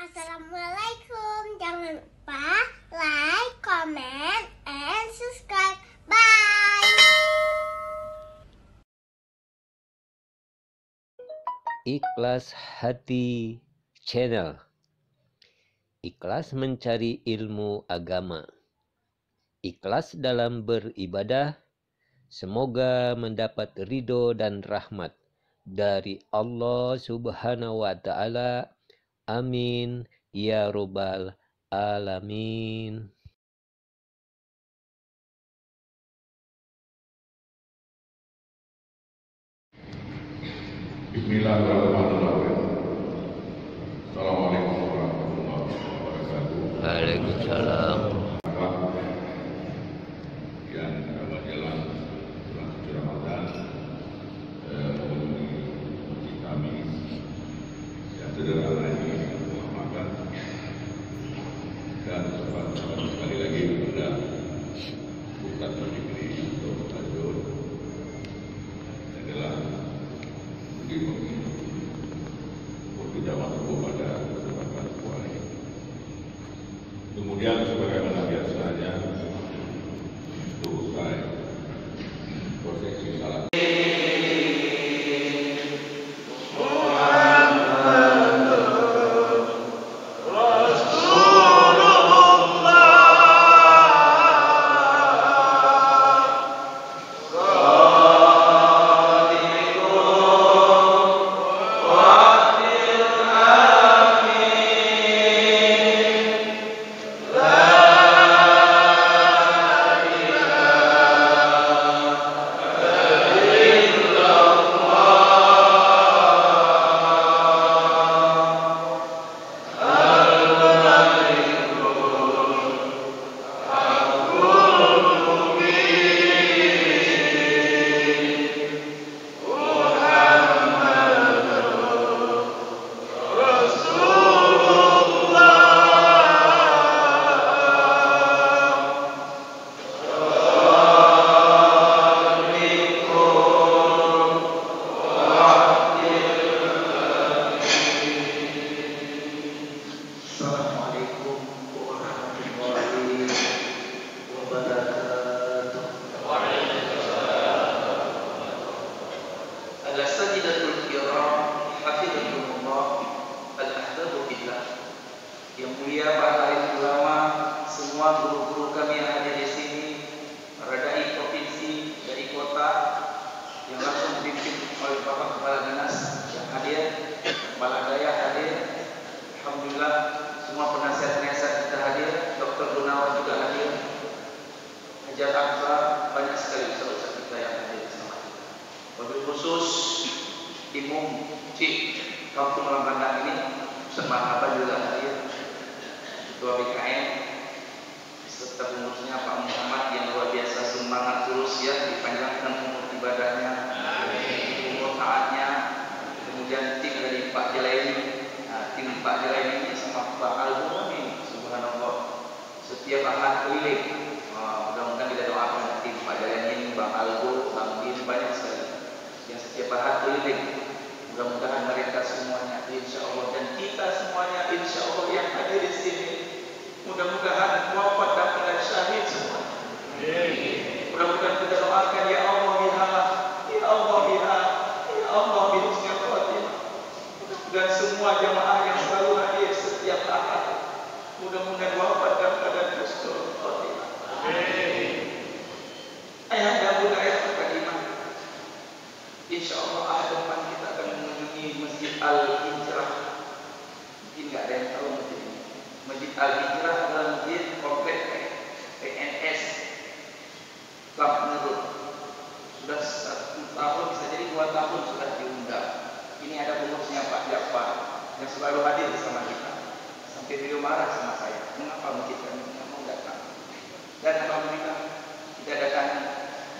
Assalamualaikum. Jangan lupa like, comment, and subscribe. Bye. Ikhlas Hati Channel. Ikhlas mencari ilmu agama. Ikhlas dalam beribadah. Semoga mendapat ridho dan rahmat dari Allah Subhanahu wa Ta'ala. Amin ya Rabbal Alamin. Bismillahirrahmanirrahim. Assalamualaikum warahmatullahi wabarakatuh. Waalaikumsalam. Yang berjalan bulan suci Ramadan memenuhi masjid kami yang sederhana ini Ramadan, dan sekali lagi kepada Ustaz Zulkifli Dr. Fajrul adalah berjamaah kepada kesempatan kuali. Kemudian sebagaimana biasanya selesai prosesi salat. Yang mulia para alim ulama, semua guru-guru kami yang ada di sini, para dai provinsi dari kota yang langsung dipimpin oleh Bapak Kepala Dinas yang hadir, Kepala Daerah hadir, alhamdulillah semua penasihat-penasihat kita hadir, Dr. Gunawan juga hadir, Hajar Aksa, banyak sekali ustaz-ustaz kita yang hadir bersama. Wabil khusus Imum Cik Kampung Lambangan ini, Ustaz Marhaban juga hadir. Ketua BKN serta pengurusnya Pak Muhammad yang luar biasa semangat terus ya, dipanjangkan umur ibadahnya, umur taatnya. Kemudian tim dari Pak Jalaini, tim Pak Jalaini sama Pak Al-Bumi, subhanallah, setiap ahad keliling. Mudah-mudahan kita doakan tim Pak Jalaini, Bang Al-Bumi, Bang Bin, banyak sekali yang setiap ahad keliling. Mudah-mudahan mereka semuanya insya Allah dan kita semuanya insya Allah yang hadir di sini, mudah-mudahan wafat dan kena syahid semua. Mudah-mudahan kita doakan ya Allah bihala, ya Allah biha, ya Allah bihusnul khotimah. Dan semua jamaah yang selalu hadir setiap ahad, mudah-mudahan wafat dan kena husnul khotimah. Ayahanda Bunda Ayah Kadimah, insya Allah ahad depan kita akan mengunjungi Masjid Al-Hijrah. Mungkin nggak ada yang tahu masjid ini. Masjid Al-Hijrah adalah masjid komplek PNS Klub Nurul. Sudah 1 tahun, bisa jadi 2 tahun sudah diundang. Ini ada pengurusnya Pak Jafar yang selalu hadir bersama kita. Sampai beliau marah sama saya, mengapa masjid kami tidak mau datang. Dan alhamdulillah kita datang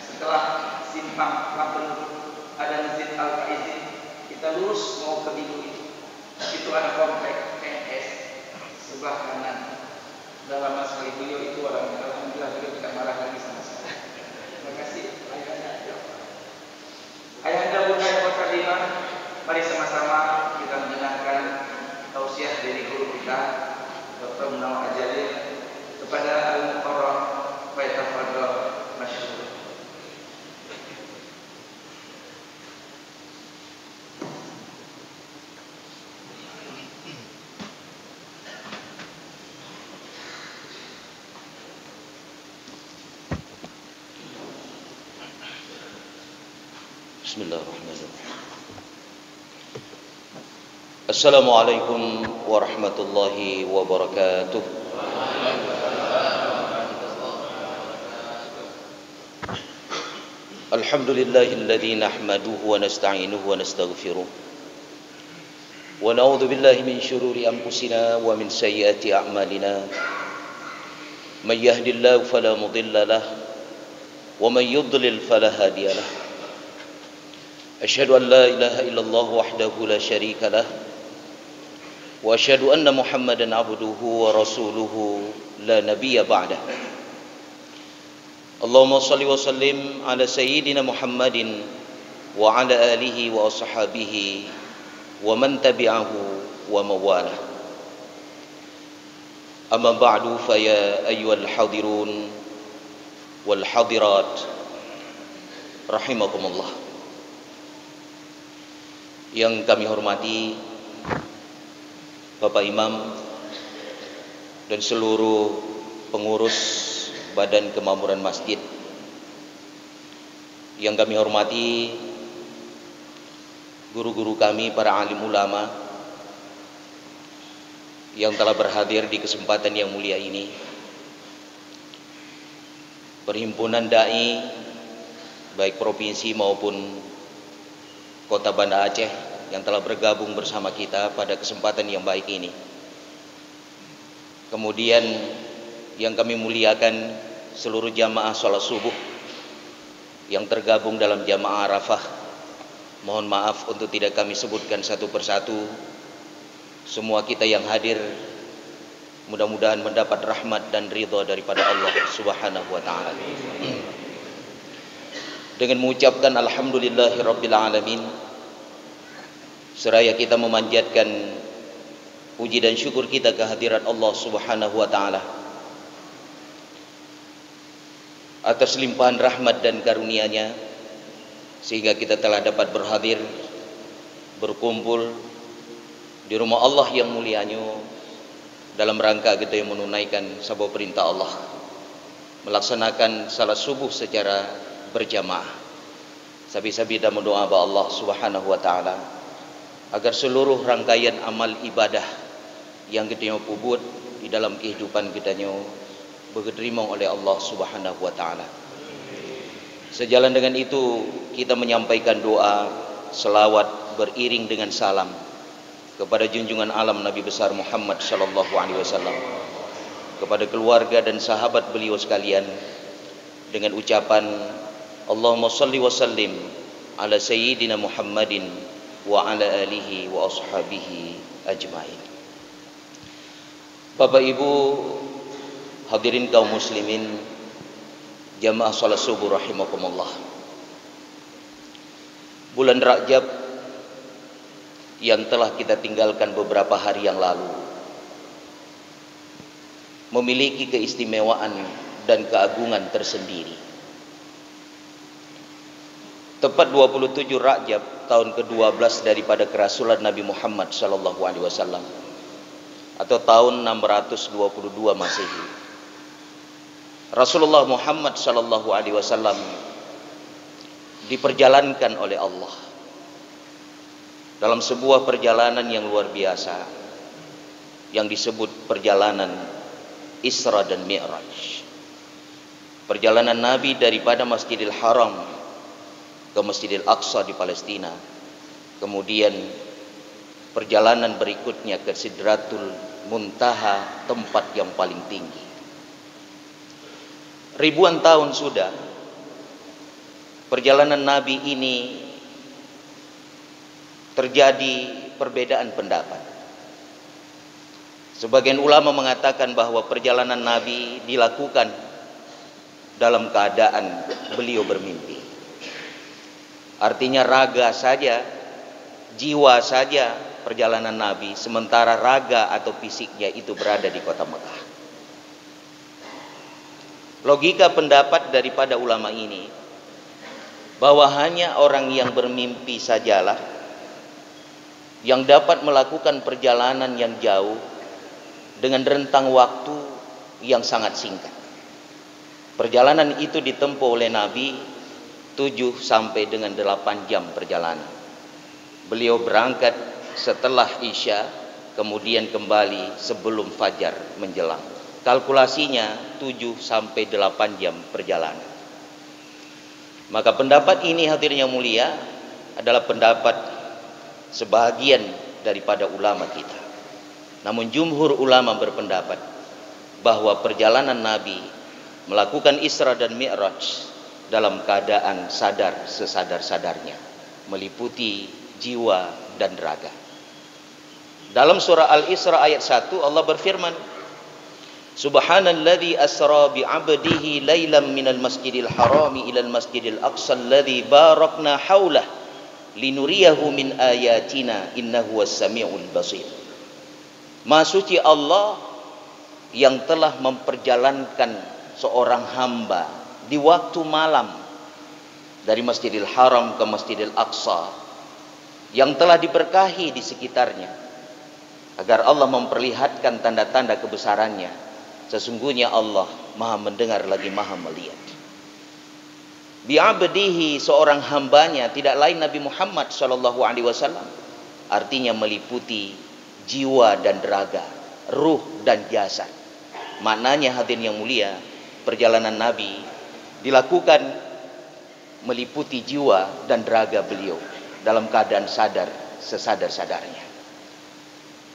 setelah simpang Klub Nurul ada Masjid Al-Faizin. Kita lurus mau ke Bidu itu ada komplek PNS sebelah kanan. Sudah lama sekali beliau itu orangnya, alhamdulillah beliau tidak marah lagi sama saya. Terima kasih ayahanda. Ayahanda Bunda yang Kadimah, mari sama-sama kita mendengarkan tausiah dari guru kita Munawa Ajalil kepada Al-Muqarram Faitafadhal Masyhur. Bismillahirrahmanirrahim. Assalamualaikum warahmatullahi wabarakatuh. Alhamdulillahilladzi nahmaduhu wa nasta'inuhu wa nastaghfiruh. Wa na'udzu billahi min syururi anfusina wa min sayyiati a'malina. May yahdihillahu fala mudilla lahu wa may yudlil fala hadiya lahu. أشهد أن لا إله إلا الله وحده لا شريك له وأشهد أن محمدا عبده ورسوله لا نبي بعده اللهم صل وسلم على سيدنا محمد وعلى آله وأصحابه ومن تبعه ومواله أما بعد فيا أيها الحاضرون والحاضرات رحمكم الله. Yang kami hormati Bapak Imam dan seluruh pengurus Badan Kemakmuran Masjid. Yang kami hormati guru-guru kami, para alim ulama yang telah berhadir di kesempatan yang mulia ini. Perhimpunan dai baik provinsi maupun Kota Banda Aceh yang telah bergabung bersama kita pada kesempatan yang baik ini. Kemudian yang kami muliakan seluruh jamaah sholat subuh yang tergabung dalam jamaah Arafah. Mohon maaf untuk tidak kami sebutkan satu persatu. Semua kita yang hadir mudah-mudahan mendapat rahmat dan ridha daripada Allah Subhanahu wa taala. Dengan mengucapkan alhamdulillahirabbil alamin, seraya kita memanjatkan puji dan syukur kita kehadirat Allah Subhanahu wa taala atas limpahan rahmat dan karunia-Nya sehingga kita telah dapat berhadir berkumpul di rumah Allah yang mulianya dalam rangka kita yang menunaikan sebuah perintah Allah, melaksanakan salat subuh secara berjamaah. Sabi-sabi dan mendoa kepada Allah Subhanahu wa taala agar seluruh rangkaian amal ibadah yang kita buat di dalam kehidupan kita diterima oleh Allah Subhanahu wa taala. Sejalan dengan itu kita menyampaikan doa selawat beriring dengan salam kepada junjungan alam Nabi besar Muhammad sallallahu alaihi wasallam, kepada keluarga dan sahabat beliau sekalian, dengan ucapan Allahumma salli wa sallim ala sayyidina Muhammadin wa ala alihi wa ashabihi ajmain. Bapak Ibu hadirin kaum muslimin jamaah salat subuh rahimakumullah. Bulan Rajab yang telah kita tinggalkan beberapa hari yang lalu memiliki keistimewaan dan keagungan tersendiri. Tepat 27 Rajab tahun ke-12 daripada kerasulan Nabi Muhammad sallallahu alaihi wasallam atau tahun 622 Masehi. Rasulullah Muhammad sallallahu alaihi wasallam diperjalankan oleh Allah dalam sebuah perjalanan yang luar biasa yang disebut perjalanan Isra dan Mi'raj. Perjalanan Nabi daripada Masjidil Haram ke Masjidil Aqsa di Palestina. Kemudian perjalanan berikutnya ke Sidratul Muntaha, tempat yang paling tinggi. Ribuan tahun sudah perjalanan Nabi ini terjadi perbedaan pendapat. Sebagian ulama mengatakan bahwa perjalanan Nabi dilakukan dalam keadaan beliau bermimpi. Artinya raga saja jiwa saja perjalanan Nabi, sementara raga atau fisiknya itu berada di kota Mekah. Logika pendapat daripada ulama ini bahwa hanya orang yang bermimpi sajalah yang dapat melakukan perjalanan yang jauh dengan rentang waktu yang sangat singkat. Perjalanan itu ditempuh oleh Nabi 7 sampai dengan 8 jam perjalanan. Beliau berangkat setelah Isya, kemudian kembali sebelum fajar menjelang. Kalkulasinya 7 sampai 8 jam perjalanan. Maka pendapat ini hadirin yang mulia adalah pendapat sebagian daripada ulama kita. Namun jumhur ulama berpendapat bahwa perjalanan Nabi melakukan Isra dan Mi'raj dalam keadaan sadar sesadar-sadarnya, meliputi jiwa dan raga. Dalam surah Al-Isra ayat 1 Allah berfirman, Subhanalladzi asra bi'abdihi lailan minal masjidil harami ilal masjidil aqsa alladzi barakna haulah linuriyahu min ayatina innahu was-sami'ul basir. Maha suci Allah yang telah memperjalankan seorang hamba di waktu malam dari Masjidil Haram ke Masjidil Aqsa yang telah diberkahi di sekitarnya, agar Allah memperlihatkan tanda-tanda kebesarannya. Sesungguhnya Allah Maha mendengar lagi Maha melihat. Bi'abdihi, seorang hambanya, tidak lain Nabi Muhammad SAW. Artinya meliputi jiwa dan raga, ruh dan jasad. Maknanya hadirin yang mulia, perjalanan Nabi dilakukan meliputi jiwa dan raga beliau dalam keadaan sadar sesadar-sadarnya.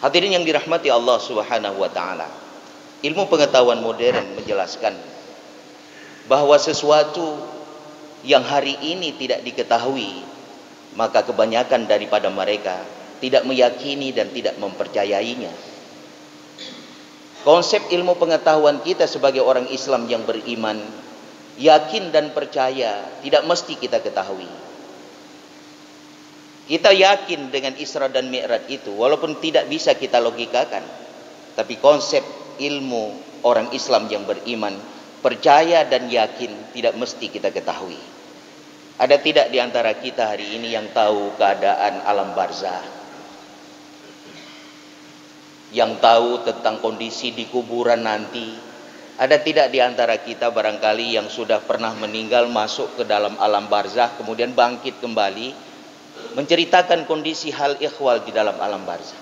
Hadirin yang dirahmati Allah Subhanahu wa taala, ilmu pengetahuan modern menjelaskan bahwa sesuatu yang hari ini tidak diketahui, maka kebanyakan daripada mereka tidak meyakini dan tidak mempercayainya. Konsep ilmu pengetahuan kita sebagai orang Islam yang beriman, yakin dan percaya tidak mesti kita ketahui. Kita yakin dengan Isra dan Mi'raj itu walaupun tidak bisa kita logikakan. Tapi konsep ilmu orang Islam yang beriman, percaya dan yakin tidak mesti kita ketahui. Ada tidak di antara kita hari ini yang tahu keadaan alam barzah? Yang tahu tentang kondisi di kuburan nanti? Ada tidak di antara kita barangkali yang sudah pernah meninggal masuk ke dalam alam barzah kemudian bangkit kembali menceritakan kondisi hal ikhwal di dalam alam barzah?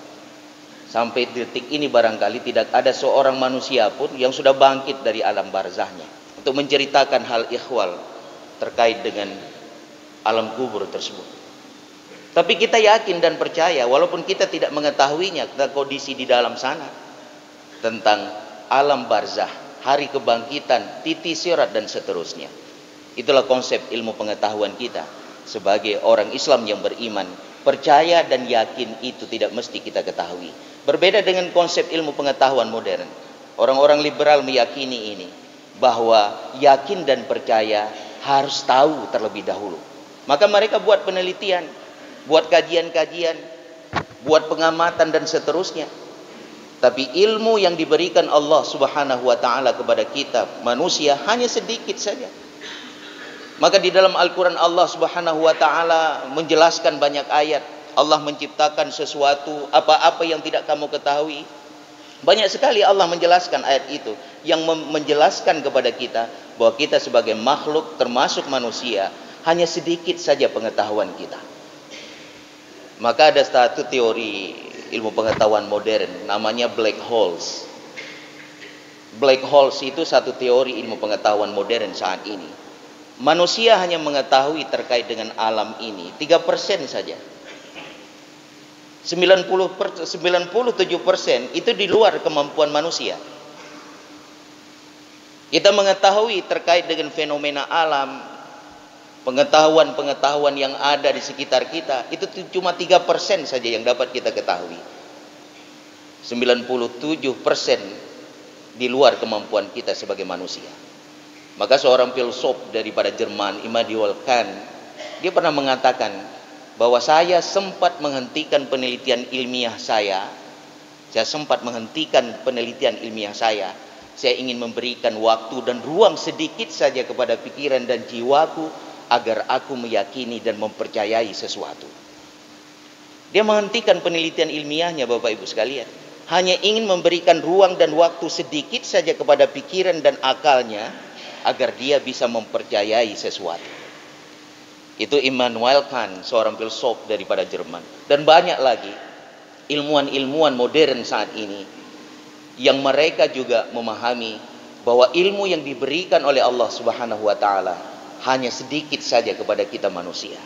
Sampai detik ini barangkali tidak ada seorang manusia pun yang sudah bangkit dari alam barzahnya untuk menceritakan hal ikhwal terkait dengan alam kubur tersebut. Tapi kita yakin dan percaya walaupun kita tidak mengetahuinya tentang kondisi di dalam sana, tentang alam barzah, hari kebangkitan, titik sirat dan seterusnya. Itulah konsep ilmu pengetahuan kita sebagai orang Islam yang beriman. Percaya dan yakin itu tidak mesti kita ketahui. Berbeda dengan konsep ilmu pengetahuan modern. Orang-orang liberal meyakini ini, bahwa yakin dan percaya harus tahu terlebih dahulu. Maka mereka buat penelitian, buat kajian-kajian, buat pengamatan dan seterusnya. Tapi ilmu yang diberikan Allah Subhanahu wa taala kepada kita manusia hanya sedikit saja. Maka di dalam Al-Quran Allah Subhanahu wa taala menjelaskan banyak ayat. Allah menciptakan sesuatu, apa-apa yang tidak kamu ketahui. Banyak sekali Allah menjelaskan ayat itu, yang menjelaskan kepada kita bahwa kita sebagai makhluk termasuk manusia hanya sedikit saja pengetahuan kita. Maka ada satu teori ilmu pengetahuan modern namanya black holes. Black holes itu satu teori ilmu pengetahuan modern saat ini. Manusia hanya mengetahui terkait dengan alam ini 3% saja. 97% itu di luar kemampuan manusia. Kita mengetahui terkait dengan fenomena alam, pengetahuan-pengetahuan yang ada di sekitar kita, itu cuma 3% saja yang dapat kita ketahui. 97% di luar kemampuan kita sebagai manusia. Maka seorang filsuf daripada Jerman, Immanuel Kant, dia pernah mengatakan bahwa saya sempat menghentikan penelitian ilmiah saya. Saya sempat menghentikan penelitian ilmiah saya. Saya ingin memberikan waktu dan ruang sedikit saja kepada pikiran dan jiwaku agar aku meyakini dan mempercayai sesuatu. Dia menghentikan penelitian ilmiahnya, Bapak Ibu sekalian. Hanya ingin memberikan ruang dan waktu sedikit saja kepada pikiran dan akalnya agar dia bisa mempercayai sesuatu. Itu Immanuel Kant, seorang filsuf daripada Jerman. Dan banyak lagi ilmuwan-ilmuwan modern saat ini yang mereka juga memahami bahwa ilmu yang diberikan oleh Allah Subhanahu wa taala hanya sedikit saja kepada kita manusia.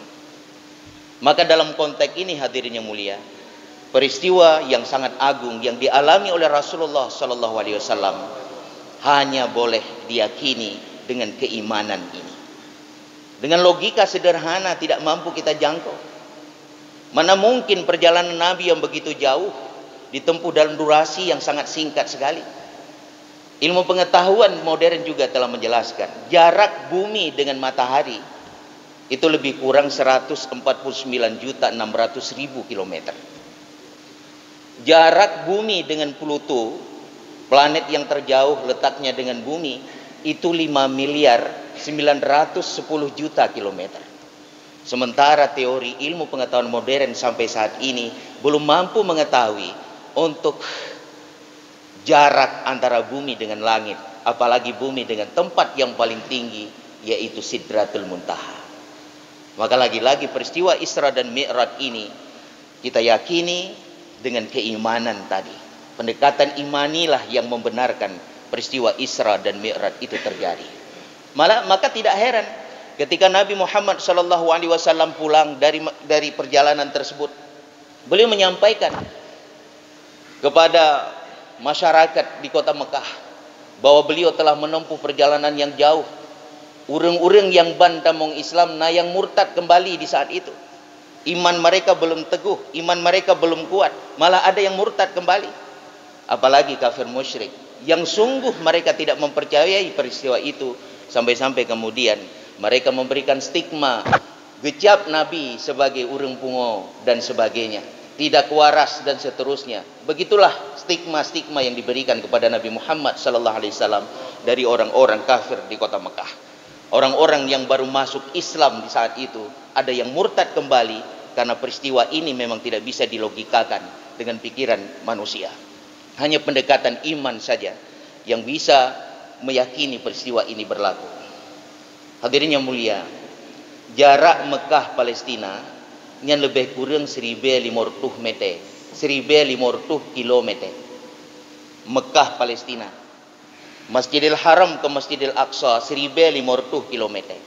Maka dalam konteks ini hadirin yang mulia, peristiwa yang sangat agung yang dialami oleh Rasulullah sallallahu alaihi wasallam hanya boleh diyakini dengan keimanan ini. Dengan logika sederhana tidak mampu kita jangkau. Mana mungkin perjalanan Nabi yang begitu jauh ditempuh dalam durasi yang sangat singkat sekali. Ilmu pengetahuan modern juga telah menjelaskan jarak bumi dengan matahari itu lebih kurang 149.600.000 kilometer. Jarak bumi dengan Pluto, planet yang terjauh letaknya dengan bumi, itu 5.910.000.000 kilometer. Sementara teori ilmu pengetahuan modern sampai saat ini belum mampu mengetahui untuk jarak antara bumi dengan langit, apalagi bumi dengan tempat yang paling tinggi, yaitu Sidratul Muntaha. Maka lagi-lagi peristiwa Isra dan Mi'raj ini kita yakini dengan keimanan tadi. Pendekatan imanilah yang membenarkan peristiwa Isra dan Mi'raj itu terjadi. Maka tidak heran ketika Nabi Muhammad SAW pulang dari perjalanan tersebut, beliau menyampaikan kepada masyarakat di kota Mekah bahwa beliau telah menempuh perjalanan yang jauh. Urang-urang yang bantamong Islam na yang murtad kembali di saat itu. Iman mereka belum teguh, iman mereka belum kuat, malah ada yang murtad kembali. Apalagi kafir musyrik yang sungguh mereka tidak mempercayai peristiwa itu, sampai-sampai kemudian mereka memberikan stigma, gecap Nabi sebagai urang pungo dan sebagainya, tidak waras dan seterusnya. Begitulah stigma-stigma yang diberikan kepada Nabi Muhammad SAW dari orang-orang kafir di kota Mekah. Orang-orang yang baru masuk Islam di saat itu, ada yang murtad kembali karena peristiwa ini memang tidak bisa dilogikakan dengan pikiran manusia. Hanya pendekatan iman saja yang bisa meyakini peristiwa ini berlaku. Hadirin yang mulia, jarak Mekah Palestina yang lebih kurang 1.500 meter, 1.500 kilometer. Mekah Palestina, Masjidil Haram ke Masjidil Aqsa 1.500 kilometer.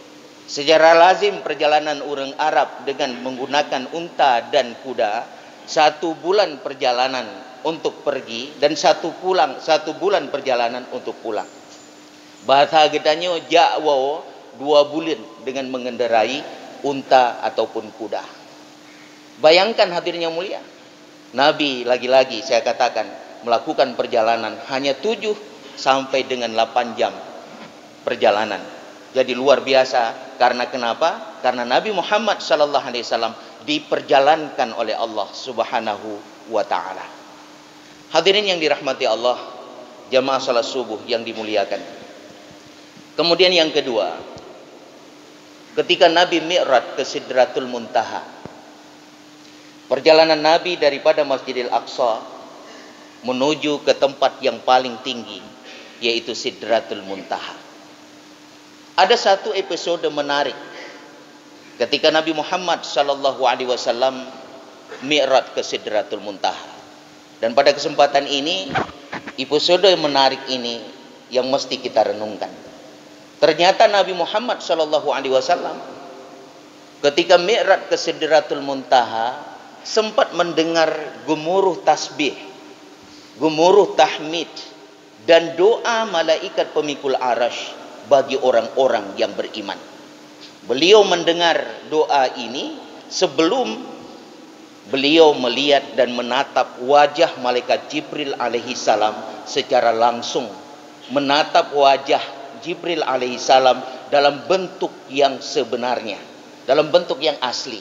Secara lazim perjalanan orang Arab dengan menggunakan unta dan kuda 1 bulan perjalanan untuk pergi dan 1 bulan perjalanan untuk pulang. Bahasa gedanya jakwo 2 bulan dengan mengendarai unta ataupun kuda. Bayangkan hadirin yang mulia, Nabi lagi-lagi saya katakan melakukan perjalanan hanya 7 sampai dengan 8 jam perjalanan. Jadi luar biasa. Karena kenapa? Karena Nabi Muhammad SAW diperjalankan oleh Allah Subhanahu wa taala. Hadirin yang dirahmati Allah, jamaah salat subuh yang dimuliakan. Kemudian yang kedua, ketika Nabi Mi'raj ke Sidratul Muntaha, perjalanan Nabi daripada Masjidil Aqsa menuju ke tempat yang paling tinggi, yaitu Sidratul Muntaha. Ada satu episode menarik ketika Nabi Muhammad SAW Mi'raj ke Sidratul Muntaha. Dan pada kesempatan ini, episode menarik ini yang mesti kita renungkan. Ternyata Nabi Muhammad SAW ketika Mi'raj ke Sidratul Muntaha sempat mendengar gemuruh tasbih, gemuruh tahmid, dan doa malaikat pemikul arasy bagi orang-orang yang beriman. Beliau mendengar doa ini sebelum beliau melihat dan menatap wajah malaikat Jibril alaihi salam secara langsung, menatap wajah Jibril alaihi salam dalam bentuk yang sebenarnya, dalam bentuk yang asli.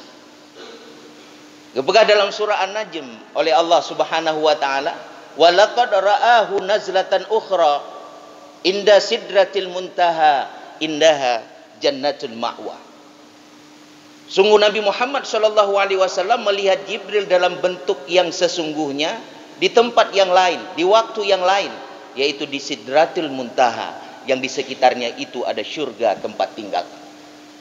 Juga dalam surah An-Najm oleh Allah Subhanahu wa taala, "Wa laqad ra'ahu nazlatan ukhra inda sidratil muntaha indaha jannatul ma'wa." Sungguh Nabi Muhammad sallallahu alaihi wasallam melihat Jibril dalam bentuk yang sesungguhnya di tempat yang lain, di waktu yang lain, yaitu di Sidratul Muntaha, yang di sekitarnya itu ada syurga tempat tinggal.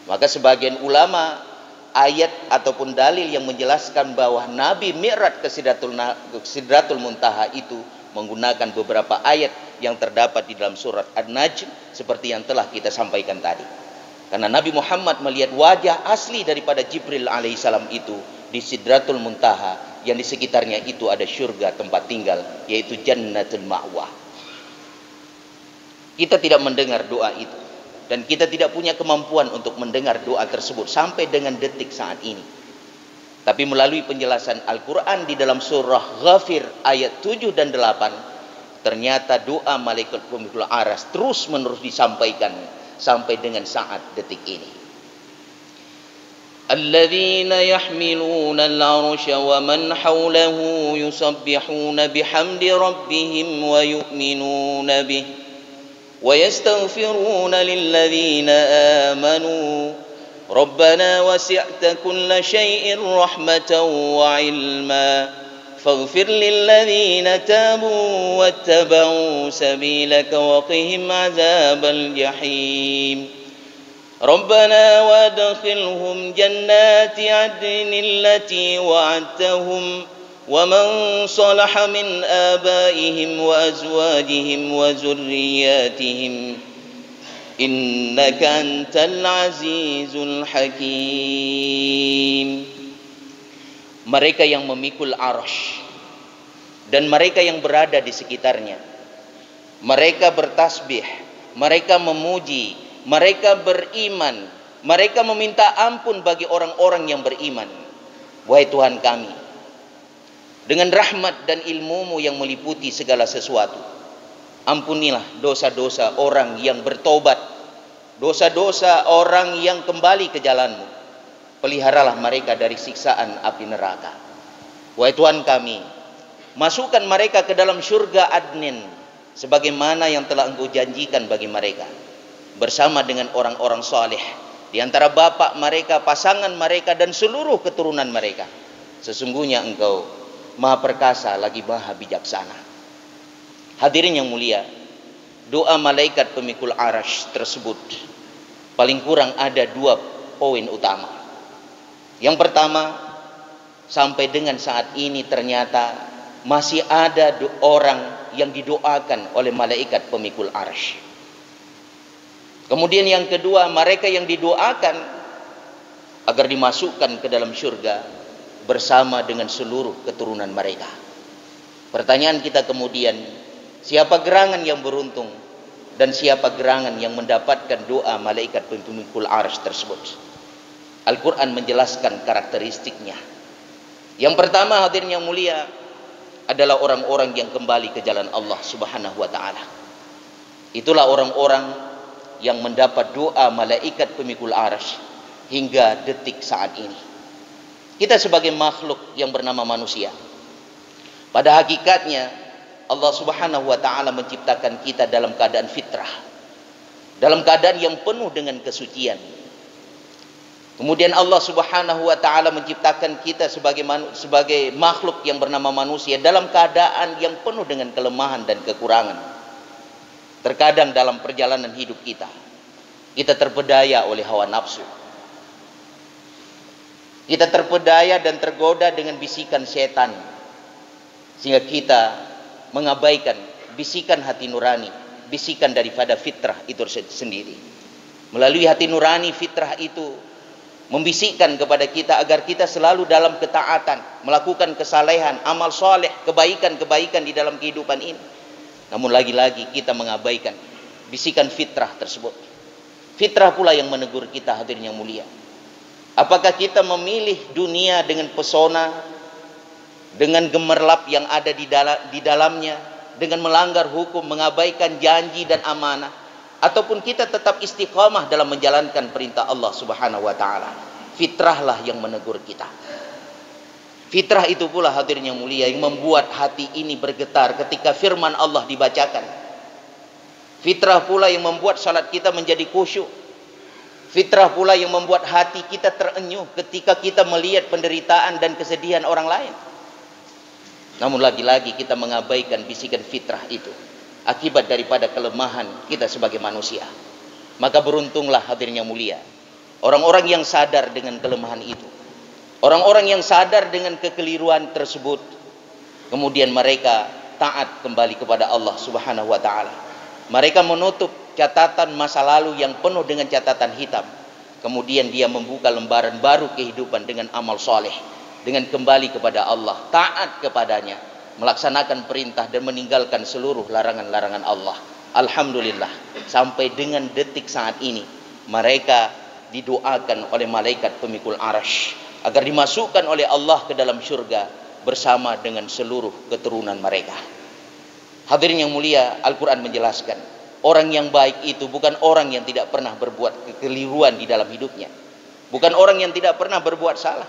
Maka sebagian ulama ayat ataupun dalil yang menjelaskan bahwa Nabi mi'raj ke Sidratul Muntaha itu menggunakan beberapa ayat yang terdapat di dalam surat An-Najm seperti yang telah kita sampaikan tadi. Karena Nabi Muhammad melihat wajah asli daripada Jibril alaihissalam itu di Sidratul Muntaha, yang di sekitarnya itu ada syurga tempat tinggal, yaitu Jannatul Ma'wa. Kita tidak mendengar doa itu, dan kita tidak punya kemampuan untuk mendengar doa tersebut sampai dengan detik saat ini. Tapi melalui penjelasan Al-Quran di dalam surah Ghafir ayat 7 dan 8, ternyata doa malaikat pemikul aras terus menerus disampaikan sampai dengan saat detik ini. Alladzina yahmiluna al-arsha wa man hawlahu yusabbihuna bihamdi rabbihim wa yu'minuna bihi wa yastaghfiruna lilladzina amanu rabbana wasi'ta kulla syai'in rahmatan wa ilma faghfir lilladzina tabu wattaba'u sabilaka wa qihim azabal jahim rabbana wadkhilhum jannati adnin allati wa'adtahum wa man salaha min abaihim wa azwajihim wa zurriyyatihim innaka antal azizul hakim. Mereka yang memikul arsy dan mereka yang berada di sekitarnya, mereka bertasbih, mereka memuji, mereka beriman, mereka meminta ampun bagi orang-orang yang beriman. Wahai Tuhan kami, dengan rahmat dan ilmu-Mu yang meliputi segala sesuatu, ampunilah dosa-dosa orang yang bertobat, dosa-dosa orang yang kembali ke jalan-Mu. Peliharalah mereka dari siksaan api neraka. Wahai Tuhan kami, masukkan mereka ke dalam syurga Adnin sebagaimana yang telah Engkau janjikan bagi mereka, bersama dengan orang-orang saleh di antara bapak mereka, pasangan mereka, dan seluruh keturunan mereka. Sesungguhnya Engkau Maha Perkasa lagi Maha Bijaksana. Hadirin yang mulia, doa malaikat pemikul arsy tersebut paling kurang ada 2 poin utama. Yang pertama, sampai dengan saat ini ternyata masih ada orang yang didoakan oleh malaikat pemikul arsy. Kemudian yang kedua, mereka yang didoakan agar dimasukkan ke dalam syurga bersama dengan seluruh keturunan mereka. Pertanyaan kita kemudian, siapa gerangan yang beruntung dan siapa gerangan yang mendapatkan doa malaikat pemikul arsy tersebut? Al-Quran menjelaskan karakteristiknya. Yang pertama, hadirin yang mulia, adalah orang-orang yang kembali ke jalan Allah Subhanahu wa ta'ala. Itulah orang-orang yang mendapat doa malaikat pemikul arsy hingga detik saat ini. Kita sebagai makhluk yang bernama manusia, pada hakikatnya Allah Subhanahu wa ta'ala menciptakan kita dalam keadaan fitrah, dalam keadaan yang penuh dengan kesucian. Kemudian Allah Subhanahu wa ta'ala menciptakan kita sebagai makhluk yang bernama manusia dalam keadaan yang penuh dengan kelemahan dan kekurangan. Terkadang dalam perjalanan hidup kita terpedaya oleh hawa nafsu. Kita terpedaya dan tergoda dengan bisikan setan, sehingga kita mengabaikan bisikan hati nurani, bisikan daripada fitrah itu sendiri. Melalui hati nurani, fitrah itu membisikkan kepada kita agar kita selalu dalam ketaatan, melakukan kesalehan, amal soleh, kebaikan-kebaikan di dalam kehidupan ini. Namun lagi-lagi kita mengabaikan bisikan fitrah tersebut. Fitrah pula yang menegur kita, hadirin yang mulia. Apakah kita memilih dunia dengan pesona, dengan gemerlap yang ada di dalamnya, dengan melanggar hukum, mengabaikan janji dan amanah, ataupun kita tetap istiqamah dalam menjalankan perintah Allah Subhanahu wa ta'ala? Fitrahlah yang menegur kita. Fitrah itu pula hadirin yang mulia yang membuat hati ini bergetar ketika firman Allah dibacakan. Fitrah pula yang membuat salat kita menjadi khusyuk. Fitrah pula yang membuat hati kita terenyuh ketika kita melihat penderitaan dan kesedihan orang lain. Namun lagi-lagi kita mengabaikan bisikan fitrah itu akibat daripada kelemahan kita sebagai manusia. Maka beruntunglah hadirin yang mulia orang-orang yang sadar dengan kelemahan itu. Orang-orang yang sadar dengan kekeliruan tersebut, kemudian mereka taat kembali kepada Allah Subhanahu wa taala. Mereka menutup catatan masa lalu yang penuh dengan catatan hitam. Kemudian dia membuka lembaran baru kehidupan dengan amal soleh, dengan kembali kepada Allah, taat kepadanya, melaksanakan perintah dan meninggalkan seluruh larangan-larangan Allah. Alhamdulillah, sampai dengan detik saat ini mereka didoakan oleh malaikat pemikul arash agar dimasukkan oleh Allah ke dalam syurga bersama dengan seluruh keturunan mereka. Hadirin yang mulia, Al-Quran menjelaskan orang yang baik itu bukan orang yang tidak pernah berbuat kekeliruan di dalam hidupnya, bukan orang yang tidak pernah berbuat salah,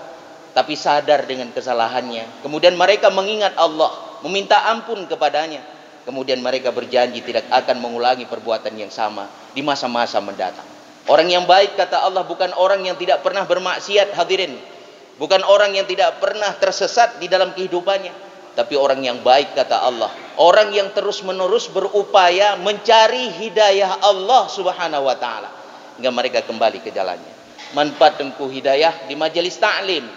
tapi sadar dengan kesalahannya. Kemudian mereka mengingat Allah, meminta ampun kepadanya. Kemudian mereka berjanji tidak akan mengulangi perbuatan yang sama di masa-masa mendatang. Orang yang baik, kata Allah, bukan orang yang tidak pernah bermaksiat, hadirin. Bukan orang yang tidak pernah tersesat di dalam kehidupannya. Tapi orang yang baik, kata Allah, orang yang terus-menerus berupaya mencari hidayah Allah Subhanahu wa taala hingga mereka kembali ke jalannya. Manfaat tengku hidayah di majelis ta'lim.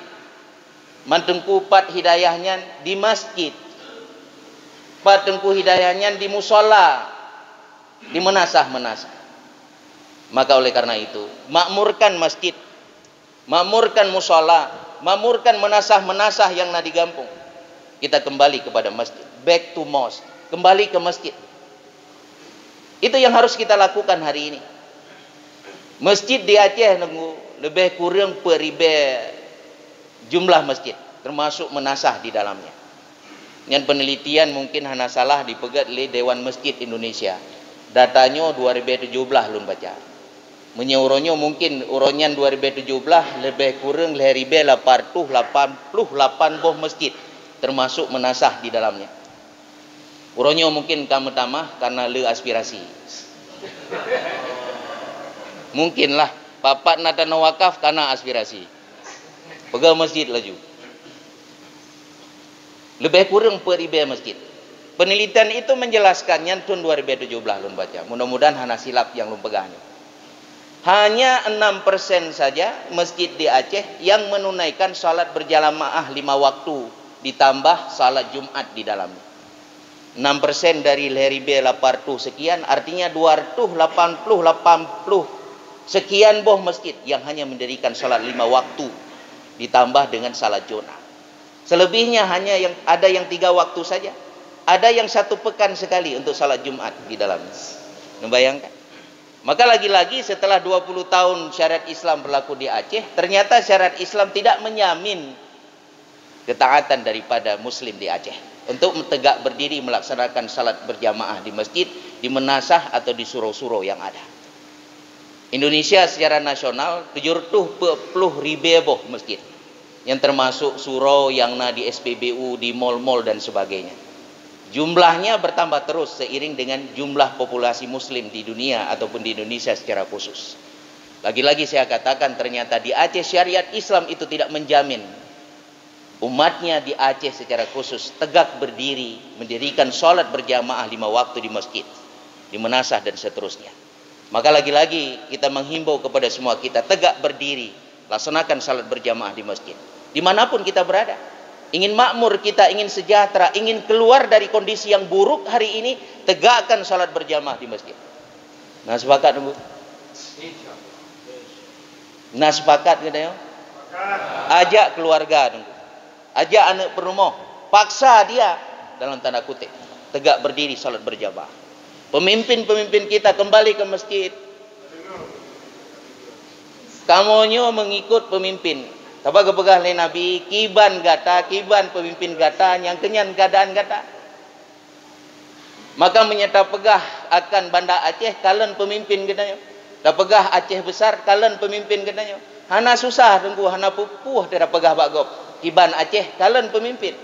Mantengku pat hidayahnya di masjid. Pat tengku hidayahnya di musola, di menasah-menasah. Maka oleh karena itu, makmurkan masjid, makmurkan musola, makmurkan menasah-menasah yang nadi gampung. Kita kembali kepada masjid, back to mosque, kembali ke masjid. Itu yang harus kita lakukan hari ini. Masjid di Aceh lebih kurang peribe jumlah masjid, termasuk menasah di dalamnya. Yang penelitian mungkin hanya salah dipegat oleh Dewan Masjid Indonesia. Datanya 2017 lun baca. Menyuruhnya mungkin uronyan 2017 lebih kurang leribe 888 boh masjid, termasuk menasah di dalamnya. Uronyo mungkin kamu tamah karena le aspirasi. Mungkinlah papat nata wakaf karena aspirasi. Pegang masjid laju. Lebih kurang peribe masjid. Penelitian itu menjelaskannya tahun 2017 lun baca. Mudah-mudahan hana silap yang lun pegahnya. Hanya 6% saja masjid di Aceh yang menunaikan salat berjamaah 5 waktu ditambah salat Jumat di dalamnya. 6% dari leribe 800 sekian, artinya 280 sekian boh masjid yang hanya mendirikan salat 5 waktu ditambah dengan salat Jumat. Selebihnya hanya yang ada yang 3 waktu saja. Ada yang 1 pekan sekali untuk salat Jumat di dalamnya. Membayangkan? Maka lagi-lagi setelah 20 tahun syariat Islam berlaku di Aceh, ternyata syariat Islam tidak menjamin ketaatan daripada muslim di Aceh untuk tegak berdiri melaksanakan salat berjamaah di masjid, di menasah atau di surau-surau yang ada. Indonesia secara nasional 70 ribu masjid, yang termasuk surau yang di SPBU, di mal-mal dan sebagainya. Jumlahnya bertambah terus seiring dengan jumlah populasi muslim di dunia ataupun di Indonesia secara khusus. Lagi-lagi saya katakan ternyata di Aceh syariat Islam itu tidak menjamin umatnya di Aceh secara khusus tegak berdiri mendirikan sholat berjamaah 5 waktu di masjid, di menasah dan seterusnya. Maka lagi-lagi kita menghimbau kepada semua kita tegak berdiri, laksanakan sholat berjamaah di masjid. Dimanapun kita berada. Ingin makmur kita, ingin sejahtera, ingin keluar dari kondisi yang buruk hari ini, tegakkan salat berjamaah di masjid. Nah sepakat Bu? Nah sepakat kita ya? Ajak keluarga, ajak anak perumah, paksa dia dalam tanda kutip, tegak berdiri salat berjamaah. Pemimpin-pemimpin kita kembali ke masjid. Kamunya mengikut pemimpin. Tapi kepegah oleh Nabi, kiban gata, kiban pemimpin gata, yang kenyan keadaan gata. Maka menyata pegah akan Banda Aceh, kalian pemimpin katanya. Dan pegah Aceh besar, kalian pemimpin katanya. Hana susah tunggu, hana pupuh tidak pegah bagop. Kiban Aceh kalen pemimpin.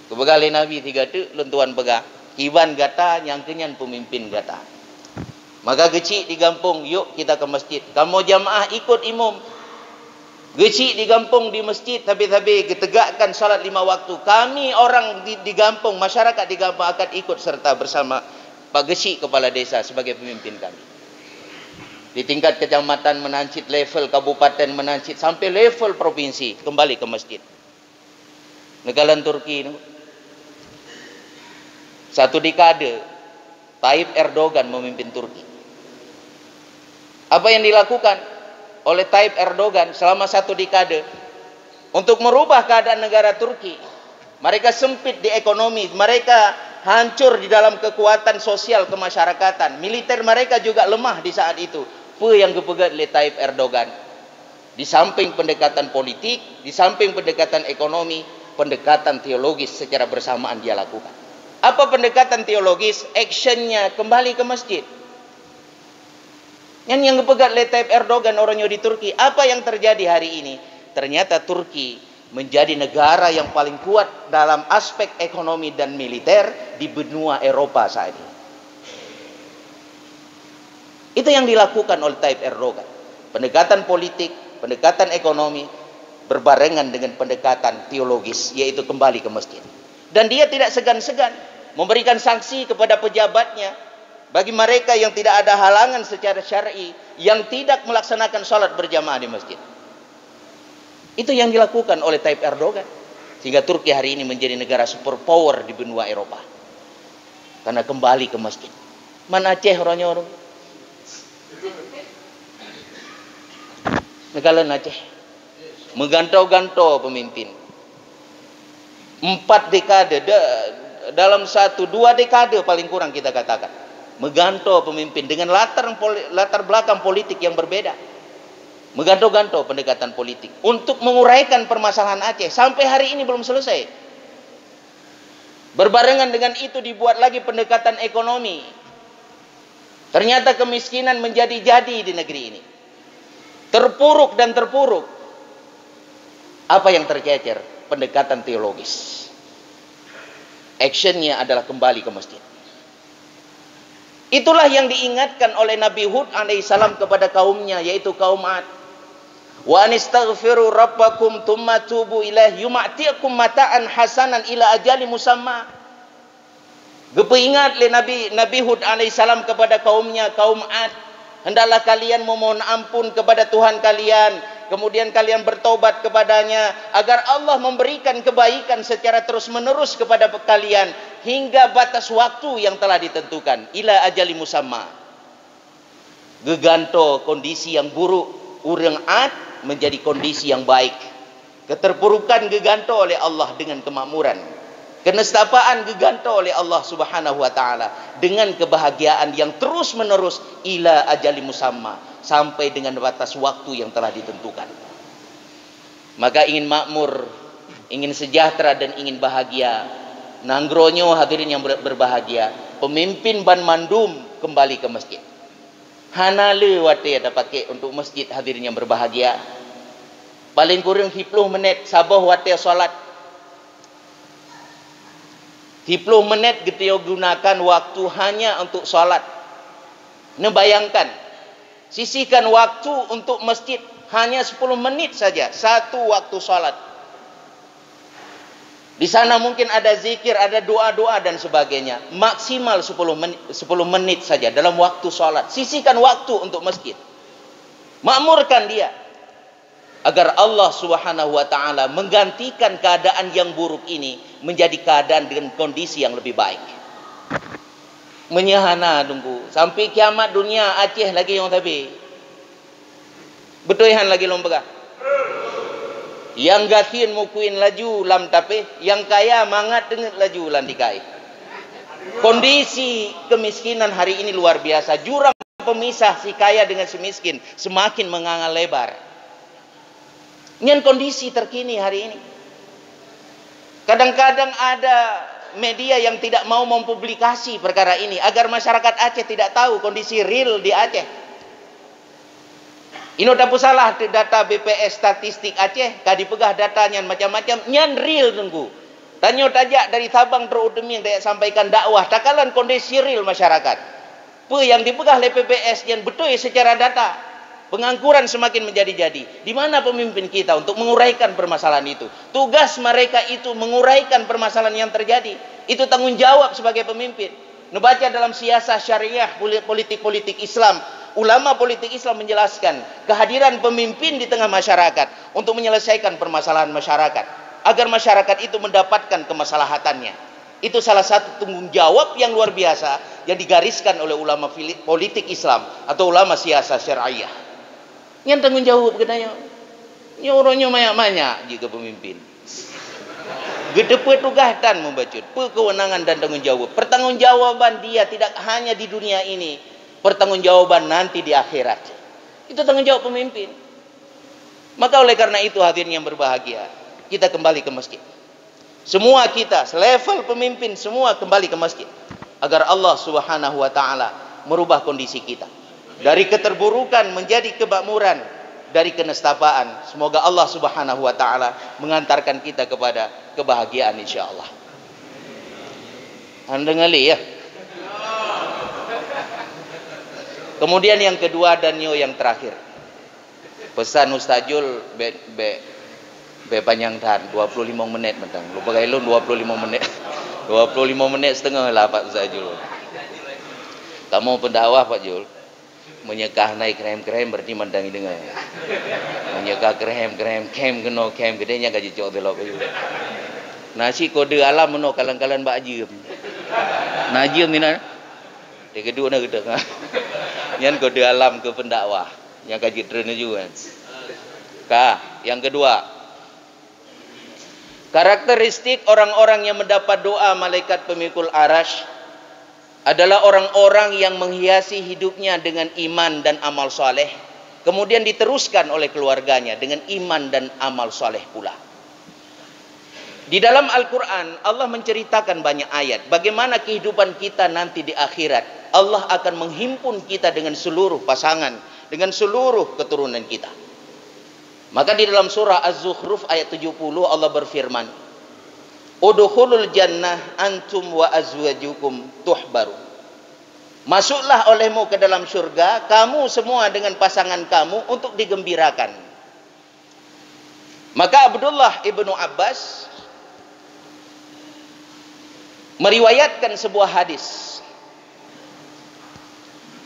Kebegali Nabi 3 tu lentuan pegah. Kiban gata yang kenyan pemimpin gata. Maka gecik di kampung, yuk kita ke masjid. Kamu jamaah ikut imam. Gecik di kampung di masjid, tapi ditegakkan salat 5 waktu. Kami orang di kampung, masyarakat di kampung akan ikut serta bersama Pak Gecik kepala desa sebagai pemimpin kami. Di tingkat kecamatan menancit, level kabupaten menancit, sampai level provinsi, kembali ke masjid. Negara Turki ini, 1 dekade, Tayyip Erdogan memimpin Turki. Apa yang dilakukan oleh Tayyip Erdogan selama 1 dekade untuk merubah keadaan negara Turki? Mereka sempit di ekonomi, mereka hancur di dalam kekuatan sosial kemasyarakatan. Militer mereka juga lemah di saat itu. Apa yang dipegat oleh Tayyip Erdogan? Di samping pendekatan politik, di samping pendekatan ekonomi, pendekatan teologis secara bersamaan dia lakukan. Apa pendekatan teologis? Actionnya kembali ke masjid. Yang dipegat oleh Tayyip Erdogan orangnya di Turki. Apa yang terjadi hari ini? Ternyata Turki menjadi negara yang paling kuat dalam aspek ekonomi dan militer di benua Eropa saat ini. Itu yang dilakukan oleh Tayyip Erdogan. Pendekatan politik, pendekatan ekonomi berbarengan dengan pendekatan teologis, yaitu kembali ke masjid. Dan dia tidak segan-segan memberikan sanksi kepada pejabatnya bagi mereka yang tidak ada halangan secara syar'i yang tidak melaksanakan salat berjamaah di masjid. Itu yang dilakukan oleh Tayyip Erdogan. Sehingga Turki hari ini menjadi negara superpower di benua Eropa. Karena kembali ke masjid. Mana Aceh orangnya orang? Negara Aceh. Megantau-gantau pemimpin. 4 dekade. Dalam 1-2 dekade paling kurang kita katakan. Megantau pemimpin dengan latar belakang politik yang berbeda. Megantau-gantau pendekatan politik untuk menguraikan permasalahan Aceh. Sampai hari ini belum selesai. Berbarengan dengan itu dibuat lagi pendekatan ekonomi. Ternyata kemiskinan menjadi-jadi di negeri ini. Terpuruk dan terpuruk. Apa yang tercecer? Pendekatan teologis. Actionnya adalah kembali ke masjid. Itulah yang diingatkan oleh Nabi Hud alaihissalam kepada kaumnya, yaitu kaum Ad. Wa anistaghfiru rabbakum thumma tubu ilaihi yuma'tikum mata'an hasanan ila ajali musamma. Gepeingat oleh Nabi Hud alaihissalam kepada kaumnya, kaum Ad, hendaklah kalian memohon ampun kepada Tuhan kalian, kemudian kalian bertobat kepadanya agar Allah memberikan kebaikan secara terus-menerus kepada kalian hingga batas waktu yang telah ditentukan, ila ajali musamma. Geganto kondisi yang buruk urang Ad menjadi kondisi yang baik. Keterpurukan geganto oleh Allah dengan kemakmuran. Kenestapaan geganto oleh Allah Subhanahu wa taala dengan kebahagiaan yang terus-menerus ila ajali musamma, sampai dengan batas waktu yang telah ditentukan. Maka ingin makmur, ingin sejahtera dan ingin bahagia, nanggronyo hadirin yang berbahagia, pemimpin Ban Mandum kembali ke masjid. Hanale wate ada pakai untuk masjid hadirin yang berbahagia. Paling kurang 10 menit sabah wate salat. 10 menit kita gunakan waktu hanya untuk salat. Bayangkan, sisihkan waktu untuk masjid hanya 10 menit saja, satu waktu salat. Di sana mungkin ada zikir, ada doa-doa dan sebagainya. Maksimal 10 menit saja dalam waktu salat. Sisihkan waktu untuk masjid. Makmurkan dia agar Allah Subhanahu wa taala menggantikan keadaan yang buruk ini menjadi keadaan dengan kondisi yang lebih baik. Menyahana tunggu sampai kiamat dunia Aceh lagi yang tapi. Betul lagi lomba. Yang gatin mukuin laju lam tapi, yang kaya mangat dengan laju lan dikai. Kondisi kemiskinan hari ini luar biasa. Jurang pemisah si kaya dengan si miskin semakin menganga lebar. Ini kondisi terkini hari ini. Kadang-kadang ada media yang tidak mau mempublikasi perkara ini agar masyarakat Aceh tidak tahu kondisi real di Aceh. Ino tak salah data BPS statistik Aceh, kadi pegah datanya macam-macam, nyan real tunggu. Tanyo tajak dari Sabang terutama yang saya sampaikan dakwah, takalan kondisi real masyarakat. Yang dipegah oleh PPS yang betul secara data. Pengangguran semakin menjadi-jadi. Di mana pemimpin kita untuk menguraikan permasalahan itu? Tugas mereka itu menguraikan permasalahan yang terjadi. Itu tanggung jawab sebagai pemimpin. Membaca dalam siasat syariah politik-politik Islam, ulama politik Islam menjelaskan kehadiran pemimpin di tengah masyarakat untuk menyelesaikan permasalahan masyarakat agar masyarakat itu mendapatkan kemaslahatannya. Itu salah satu tanggung jawab yang luar biasa yang digariskan oleh ulama politik Islam atau ulama siasat syariah. Yang tanggung jawab katanya, nyorongnya banyak-banyak jika pemimpin. Gede petugasan membacut, kewenangan dan tanggung jawab. Pertanggungjawaban dia tidak hanya di dunia ini, pertanggungjawaban nanti di akhirat. Itu tanggung jawab pemimpin. Maka oleh karena itu hadirin yang berbahagia, kita kembali ke masjid. Semua kita, selevel pemimpin semua kembali ke masjid agar Allah Subhanahu wa taala merubah kondisi kita dari keterburukan menjadi kemakmuran, dari kenestapaan. Semoga Allah Subhanahu wa taala mengantarkan kita kepada kebahagiaan insyaallah. Anda ngali ya. Kemudian yang kedua dan yang terakhir. Pesan Ustazul be panjang tahan 25 menit mentang. Lupa gailun 25 menit. 25 menit setengah lah Pak Ustazul. Kamu pendakwah Pak Jul. Menyekah naik krem-krem berarti mendangi dengar. Menyekah krem-krem kem keno kem gedenya gaji cok delok Pak Jul. Nasi kode alam meno kalang-kalan Pak Jim. Najim mina. Dia kedua nak gedek. Yang kode alam ke pendakwah. Yang gaji trene juga. Yang kedua, karakteristik orang-orang yang mendapat doa malaikat pemikul arash adalah orang-orang yang menghiasi hidupnya dengan iman dan amal soleh, kemudian diteruskan oleh keluarganya dengan iman dan amal soleh pula. Di dalam Al-Quran Allah menceritakan banyak ayat bagaimana kehidupan kita nanti di akhirat. Allah akan menghimpun kita dengan seluruh pasangan, dengan seluruh keturunan kita. Maka di dalam surah Az-Zukhruf ayat 70 Allah berfirman, Udkhulul jannah antum wa azwajukum tuhbaru. Masuklah olehmu ke dalam surga, kamu semua dengan pasangan kamu untuk digembirakan. Maka Abdullah ibnu Abbas meriwayatkan sebuah hadis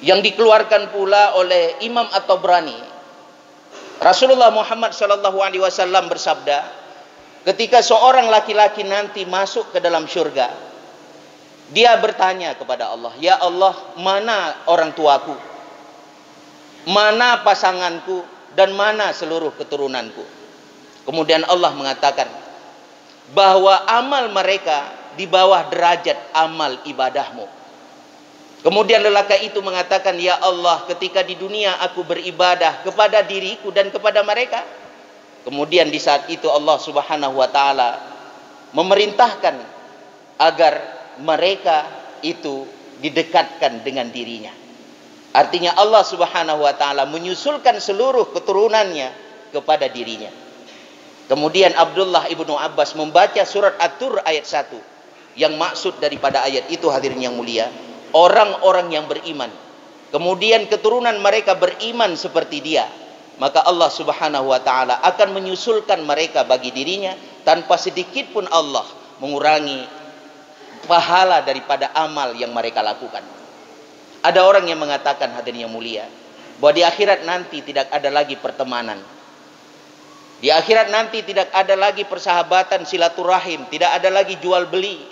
yang dikeluarkan pula oleh Imam At-Tabrani. Rasulullah Muhammad SAW bersabda, ketika seorang laki-laki nanti masuk ke dalam surga, dia bertanya kepada Allah, Ya Allah, mana orang tuaku, mana pasanganku, dan mana seluruh keturunanku? Kemudian Allah mengatakan bahwa amal mereka di bawah derajat amal ibadahmu. Kemudian lelaki itu mengatakan, Ya Allah, ketika di dunia aku beribadah kepada diriku dan kepada mereka. Kemudian di saat itu Allah Subhanahu wa taala memerintahkan agar mereka itu didekatkan dengan dirinya. Artinya Allah Subhanahu wa taala menyusulkan seluruh keturunannya kepada dirinya. Kemudian Abdullah ibnu Abbas membaca surat At-Tur ayat 1. Yang maksud daripada ayat itu hadirin yang mulia, orang-orang yang beriman, kemudian keturunan mereka beriman seperti dia, maka Allah Subhanahu wa taala akan menyusulkan mereka bagi dirinya tanpa sedikit pun Allah mengurangi pahala daripada amal yang mereka lakukan. Ada orang yang mengatakan hadirin yang mulia, bahwa di akhirat nanti tidak ada lagi pertemanan. Di akhirat nanti tidak ada lagi persahabatan silaturahim, tidak ada lagi jual beli.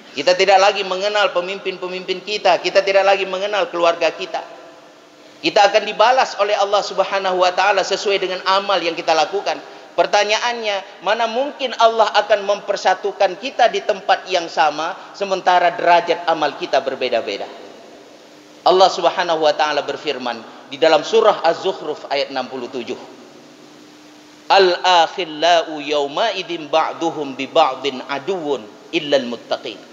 Kita tidak lagi mengenal pemimpin-pemimpin kita, kita tidak lagi mengenal keluarga kita. Kita akan dibalas oleh Allah Subhanahu wa taala sesuai dengan amal yang kita lakukan. Pertanyaannya, mana mungkin Allah akan mempersatukan kita di tempat yang sama sementara derajat amal kita berbeda-beda. Allah Subhanahu wa taala berfirman di dalam surah Az-Zukhruf ayat 67. Al-akhillau yawma idzin ba'duhum bi ba'din aduwwun illal muttaqin.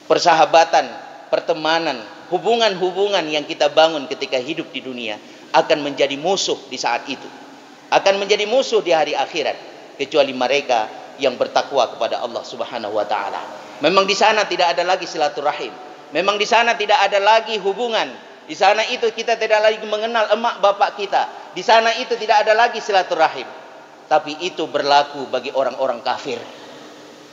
Persahabatan, pertemanan, hubungan-hubungan yang kita bangun ketika hidup di dunia akan menjadi musuh di saat itu, akan menjadi musuh di hari akhirat, kecuali mereka yang bertakwa kepada Allah Subhanahu wa taala. Memang di sana tidak ada lagi silaturahim. Memang di sana tidak ada lagi hubungan. Di sana itu kita tidak lagi mengenal emak bapak kita. Di sana itu tidak ada lagi silaturahim. Tapi itu berlaku bagi orang-orang kafir.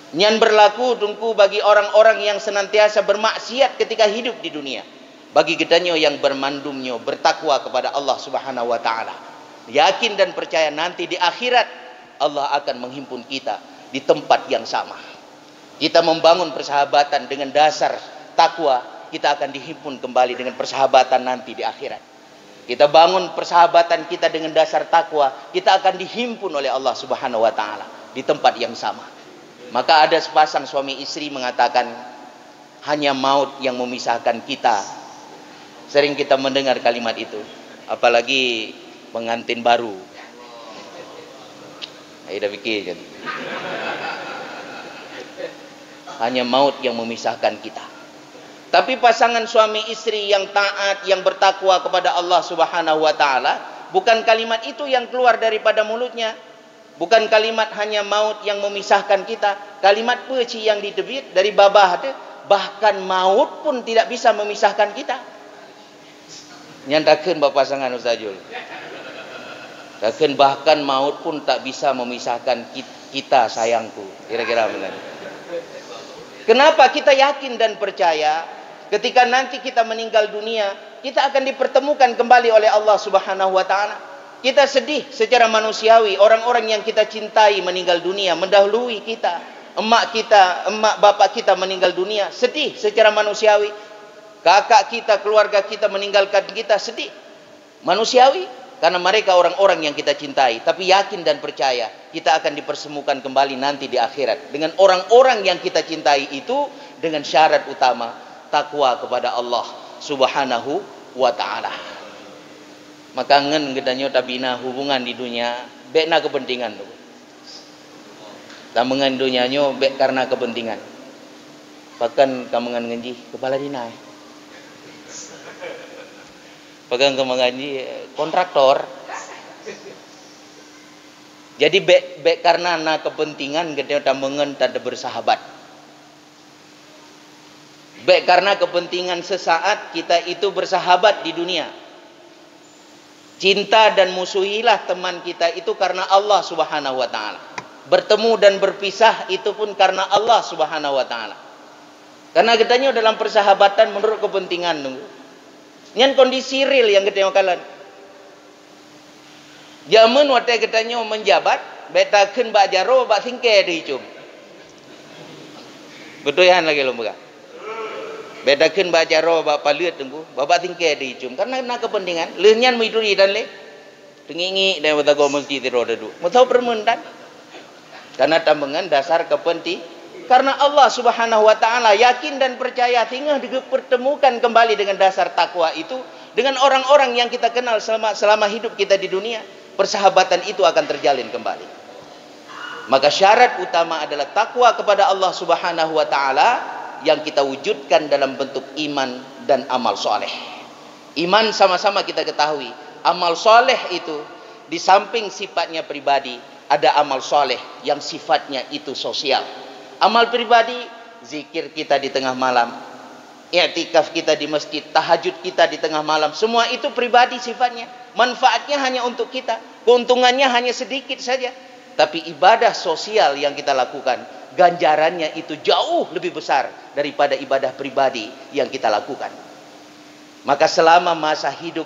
Nyan berlaku tungku bagi orang-orang yang senantiasa bermaksiat ketika hidup di dunia. Bagi gedanyo yang bermandumnyo bertakwa kepada Allah Subhanahu wa taala, yakin dan percaya nanti di akhirat Allah akan menghimpun kita di tempat yang sama. Kita membangun persahabatan dengan dasar takwa, kita akan dihimpun kembali dengan persahabatan nanti di akhirat. Kita bangun persahabatan kita dengan dasar takwa, kita akan dihimpun oleh Allah Subhanahu wa taala di tempat yang sama. Maka ada sepasang suami istri mengatakan, hanya maut yang memisahkan kita. Sering kita mendengar kalimat itu, apalagi pengantin baru. Aida pikir kan. Hanya maut yang memisahkan kita. Tapi pasangan suami istri yang taat, yang bertakwa kepada Allah Subhanahu wa taala, bukan kalimat itu yang keluar daripada mulutnya. Bukan kalimat hanya maut yang memisahkan kita. Kalimat peci yang ditebit dari babah itu, bahkan maut pun tidak bisa memisahkan kita. Nyandakan bapak pasangan Ustazul. Dan bahkan maut pun tak bisa memisahkan kita, sayangku. Kira-kira benar. Kenapa kita yakin dan percaya ketika nanti kita meninggal dunia, kita akan dipertemukan kembali oleh Allah Subhanahu wa taala. Kita sedih secara manusiawi, orang-orang yang kita cintai meninggal dunia, mendahului kita. Emak bapak kita meninggal dunia, sedih secara manusiawi. Kakak kita, keluarga kita meninggalkan kita, sedih. Manusiawi, karena mereka orang-orang yang kita cintai. Tapi yakin dan percaya, kita akan dipertemukan kembali nanti di akhirat dengan orang-orang yang kita cintai itu, dengan syarat utama takwa kepada Allah Subhanahu wa taala. Maka ngen gedanyo tabina hubungan di dunia bekna kepentingan tu. Tamangan dunianyo bek karena kepentingan. Bahkan kamangan ngenji kepala dina. Pegang kemanganji kontraktor. Jadi bek karena na kepentingan gedanyo tamangan tak ada bersahabat. Baik karena kepentingan sesaat kita itu bersahabat di dunia. Cinta dan musuhilah teman kita itu karena Allah Subhanahu wa taala. Bertemu dan berpisah itu pun karena Allah Subhanahu wa taala. Karena katanya dalam persahabatan menurut kepentingan nunggu. Nyan kondisi real yang kita kalan. Jaman wate katanya menjabat, betakeun bak jaro bak singke dihicum. Betul ya lagi lomba. Bedakan baca roh bapa lihat tunggu, bapa tingkah dihicum karena nak kepentingan. Lehnyan miduri dan le, tengingi dan betago mesti tidur dadu. Mau permendan, karena tambangan dasar kepenting. Karena Allah Subhanahu wa taala yakin dan percaya tinggal dipertemukan kembali dengan dasar takwa itu dengan orang-orang yang kita kenal selama hidup kita di dunia. Persahabatan itu akan terjalin kembali. Maka syarat utama adalah takwa kepada Allah Subhanahu wa taala yang kita wujudkan dalam bentuk iman dan amal soleh. Iman sama-sama kita ketahui. Amal soleh itu di samping sifatnya pribadi, ada amal soleh yang sifatnya itu sosial. Amal pribadi, zikir kita di tengah malam, i'tikaf kita di masjid, tahajud kita di tengah malam, semua itu pribadi sifatnya. Manfaatnya hanya untuk kita, keuntungannya hanya sedikit saja. Tapi ibadah sosial yang kita lakukan, ganjarannya itu jauh lebih besar daripada ibadah pribadi yang kita lakukan. Maka selama masa hidup,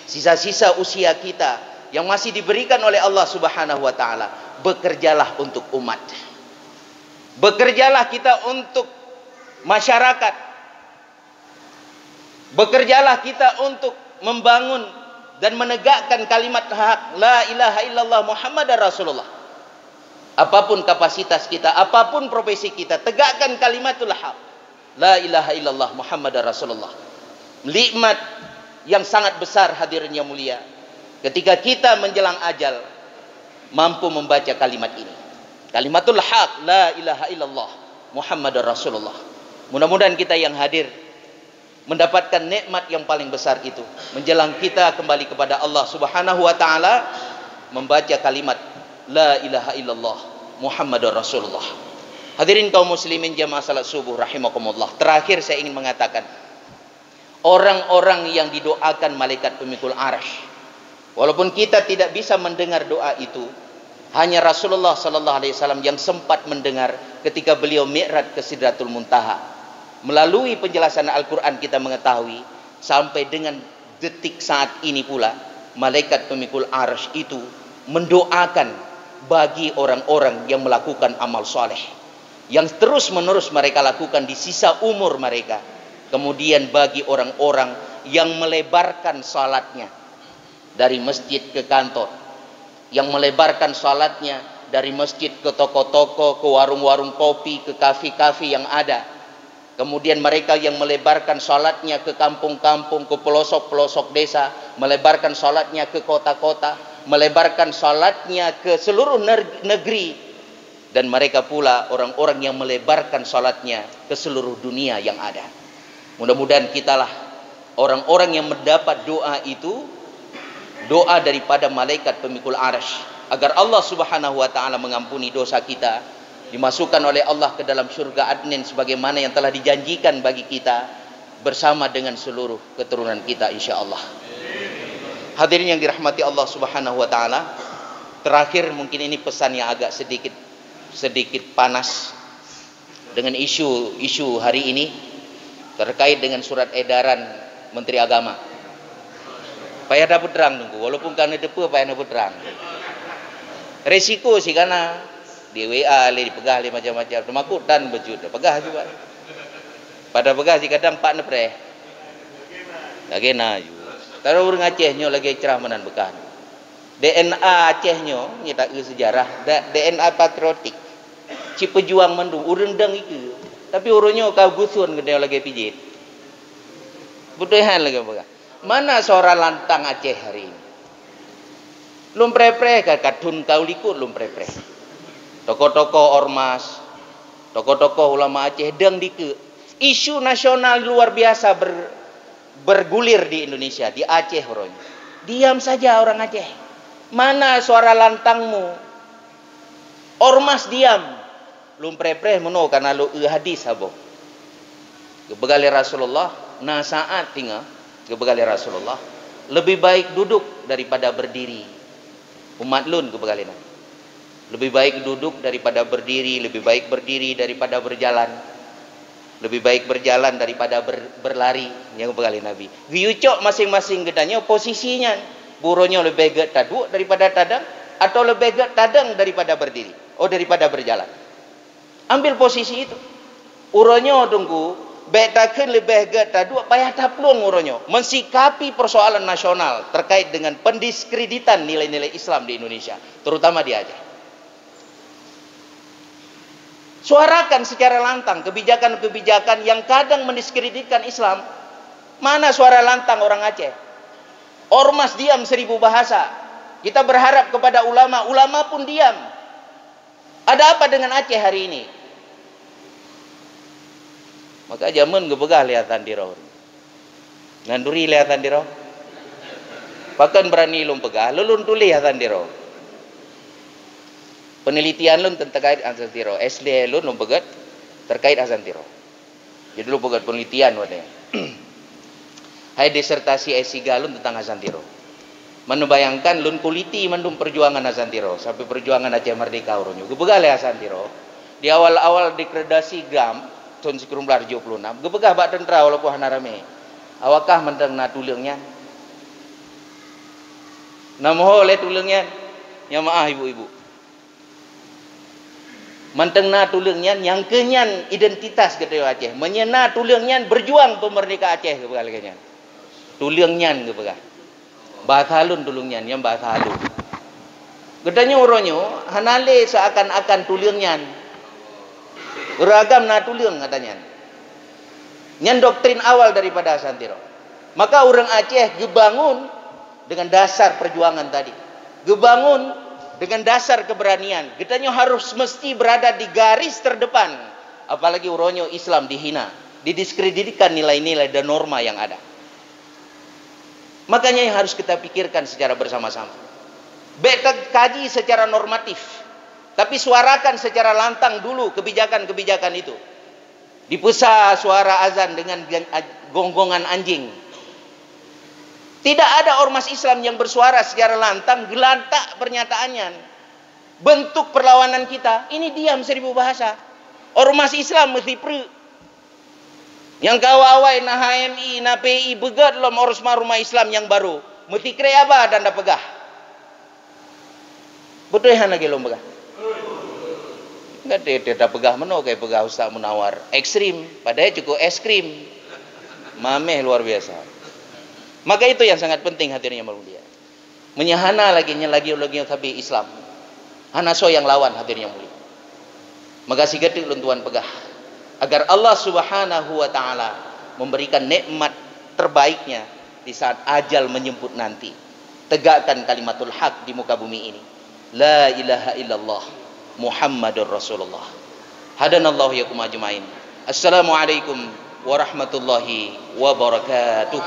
sisa-sisa usia kita yang masih diberikan oleh Allah Subhanahu wa taala, bekerjalah untuk umat. Bekerjalah kita untuk masyarakat. Bekerjalah kita untuk membangun dan menegakkan kalimat hak la ilaha illallah Muhammadar Rasulullah. Apapun kapasitas kita, apapun profesi kita, tegakkan kalimatul haq. La ilaha illallah Muhammadar Rasulullah. Nikmat yang sangat besar hadirnya mulia. Ketika kita menjelang ajal, mampu membaca kalimat ini. Kalimatul haq, la ilaha illallah Muhammadar Rasulullah. Mudah-mudahan kita yang hadir mendapatkan nikmat yang paling besar itu. Menjelang kita kembali kepada Allah Subhanahu wa taala, membaca kalimat la ilaha illallah Muhammadur Rasulullah. Hadirin kaum muslimin jamaah salat subuh rahimakumullah. Terakhir saya ingin mengatakan, orang-orang yang didoakan malaikat pemikul arsy, walaupun kita tidak bisa mendengar doa itu, hanya Rasulullah sallallahu alaihi wasallam yang sempat mendengar ketika beliau mi'raj ke Sidratul Muntaha. Melalui penjelasan Al-Qur'an kita mengetahui sampai dengan detik saat ini pula malaikat pemikul arsy itu mendoakan bagi orang-orang yang melakukan amal soleh yang terus-menerus mereka lakukan di sisa umur mereka. Kemudian bagi orang-orang yang melebarkan salatnya dari masjid ke kantor, yang melebarkan salatnya dari masjid ke toko-toko, ke warung-warung kopi, ke kafe-kafe yang ada. Kemudian mereka yang melebarkan salatnya ke kampung-kampung, ke pelosok-pelosok desa, melebarkan salatnya ke kota-kota, melebarkan salatnya ke seluruh negeri, dan mereka pula orang-orang yang melebarkan salatnya ke seluruh dunia yang ada. Mudah-mudahan kitalah orang-orang yang mendapat doa itu, doa daripada malaikat pemikul arsy, agar Allah Subhanahu wa taala mengampuni dosa kita, dimasukkan oleh Allah ke dalam surga adnin sebagaimana yang telah dijanjikan bagi kita bersama dengan seluruh keturunan kita insyaallah. Hadirin yang dirahmati Allah Subhanahu wa taala, terakhir mungkin ini pesan yang agak sedikit panas dengan isu hari ini terkait dengan surat edaran Menteri Agama. Payah dapat terang nunggu, walaupun karena depu payah dapat terang. Resiko sih karena di WA le dipegah le macam-macam, temakutan bejut, pegah juga. Pada pegah sih kadang pak nepre. Lagi na ju. Taruh orang Aceh nyo lagi cerah menan bekan. DNA Aceh nyo nyita sejarah, DNA patriotik. Ci pejuang mendung urang dang iku. Tapi urunyo kau gusun gede lagi pijit. Butuhan lagi pegah. Mana seorang lantang Aceh hari ini? Lum pre-pre kadun kau likut lum pre-pre. Tokoh-tokoh ormas, tokoh-tokoh ulama Aceh dang dike. Isu nasional luar biasa bergulir di Indonesia, di Aceh orang. Diam saja orang Aceh. Mana suara lantangmu? Ormas diam. Lum pre-pre meno karena lu hadis abo. Kebegali Rasulullah, nah saat tinggal kebegali Rasulullah, lebih baik duduk daripada berdiri. Umat lun kebegali Nabi. Lebih baik duduk daripada berdiri, lebih baik berdiri daripada berjalan. Lebih baik berjalan daripada berlari, yang kebegali Nabi. Giucok masing-masing gedanya posisinya. Buronya lebih baik taduk daripada tadang, atau lebih baik tadang daripada berdiri, daripada berjalan. Ambil posisi itu. Uronyo tunggu, betakeun lebih baik taduk payah taplung uronyo mensikapi persoalan nasional terkait dengan pendiskreditan nilai-nilai Islam di Indonesia, terutama di Aceh. Suarakan secara lantang kebijakan-kebijakan yang kadang mendiskreditkan Islam. Mana suara lantang orang Aceh? Ormas diam 1000 bahasa. Kita berharap kepada ulama, ulama pun diam. Ada apa dengan Aceh hari ini? Maka jaman gebegah lihatan diro. Nganduri lihatan diro. Bahkan berani lum pegah, lulun tuli lihatan diro. Penelitian lun terkait azan tiro, SD lun pegat terkait azan tiro. Jadi lu pegat penelitian wadanya. Hai disertasi S3 lun tentang azan tiro. Menubayangkan lun kuliti mandum perjuangan azan tiro sampai perjuangan Aceh Merdeka urunyo. Gebegah azan tiro. Di awal-awal degradasi GAM tahun 1976, gebegah bak tentera walaupun hanarame. Awakah menteng na tulungnya? Namoh le tulungnya. Ya maaf ibu-ibu. Mentengna tulungnya yang kenyan identitas kita Aceh, menyena tulungnya berjuang pemerdeka Aceh kebegalnya. Tulungnya kebegah. Batalun tulungnya yang batalun. Gedanya uronyo hanale seakan-akan tulungnya. Beragam na tulung katanya. Nyan doktrin awal daripada Santiro. Maka orang Aceh gebangun dengan dasar perjuangan tadi. Gebangun dengan dasar keberanian. Kitanya harus mesti berada di garis terdepan. Apalagi uronyo Islam dihina. didiskreditkan nilai-nilai dan norma yang ada. Makanya yang harus kita pikirkan secara bersama-sama. Kaji secara normatif, tapi suarakan secara lantang dulu kebijakan-kebijakan itu. Dipusa suara azan dengan gonggongan anjing. Tidak ada ormas Islam yang bersuara secara lantang, gelantak pernyataannya. Bentuk perlawanan kita, ini diam 1000 bahasa. Ormas Islam mesti yang kawawai na HMI, na PI, begat lom ormas Islam yang baru. Mesti kre apa dan dah pegah. Betul ya lagi lom pegah. Enggak dia pegah meno kayak pegah Ustaz Munawar. Ekstrim, padahal cukup es krim. Mameh luar biasa. Maka itu yang sangat penting hadirnya mulia. Menyahana lagi tapi Islam. Hanaso yang lawan hadirnya mulia. Maka sigatik luntuan pegah. Agar Allah Subhanahu wa taala memberikan nikmat terbaiknya di saat ajal menjemput nanti. Tegakkan kalimatul haq di muka bumi ini. La ilaha illallah Muhammadur Rasulullah. Hadanallahu yakum ajmain. Assalamualaikum warahmatullahi wabarakatuh.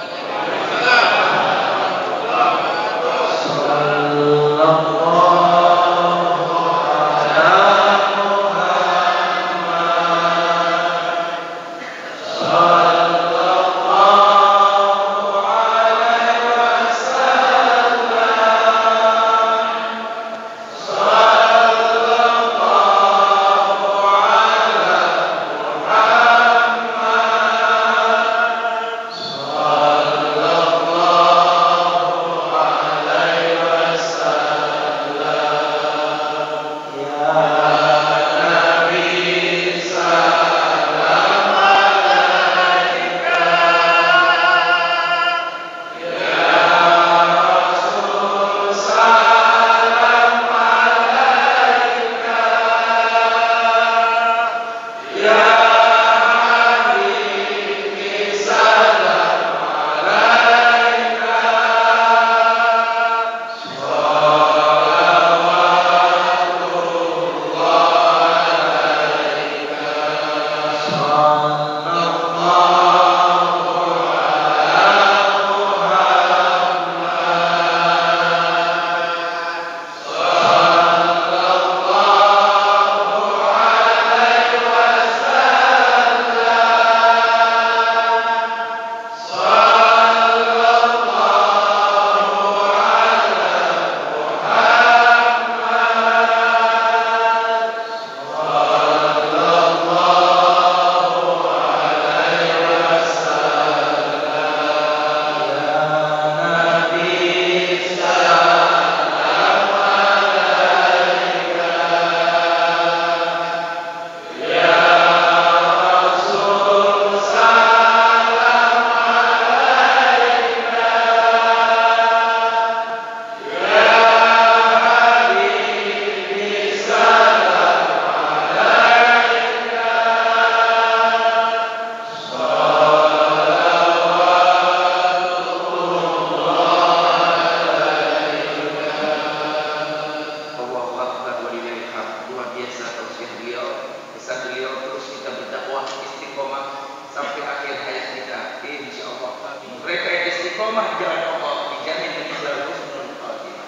istiqomah di jalan Allah dijamin meninggal husnul khatimah.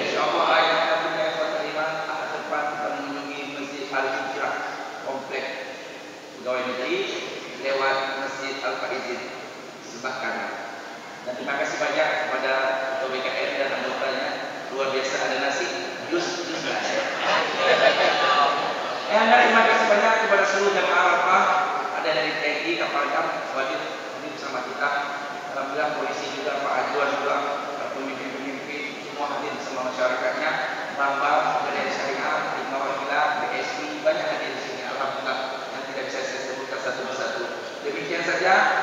Insyaallah ayat Nabi Sulaiman akan depan kita mengunjungi Masjid Al-Hijrah komplek pegawai negeri lewat Masjid Al-Faizin sebelah kanan. Dan terima kasih banyak kepada Ketua BKN dan anggotanya, luar biasa ada nasi jus lah. Terima kasih banyak kepada seluruh jamaah Arafah, ada dari TNI, Kapal Dam, wajib ini bersama kita. Alhamdulillah polisi juga, Pak Adwan juga, pemimpin-pemimpin semua hadir bersama masyarakatnya. Bambang dari Syariah, Hikmah Wakilah, BSI banyak hadir di sini. Alhamdulillah yang tidak bisa saya sebutkan satu persatu. Demikian saja.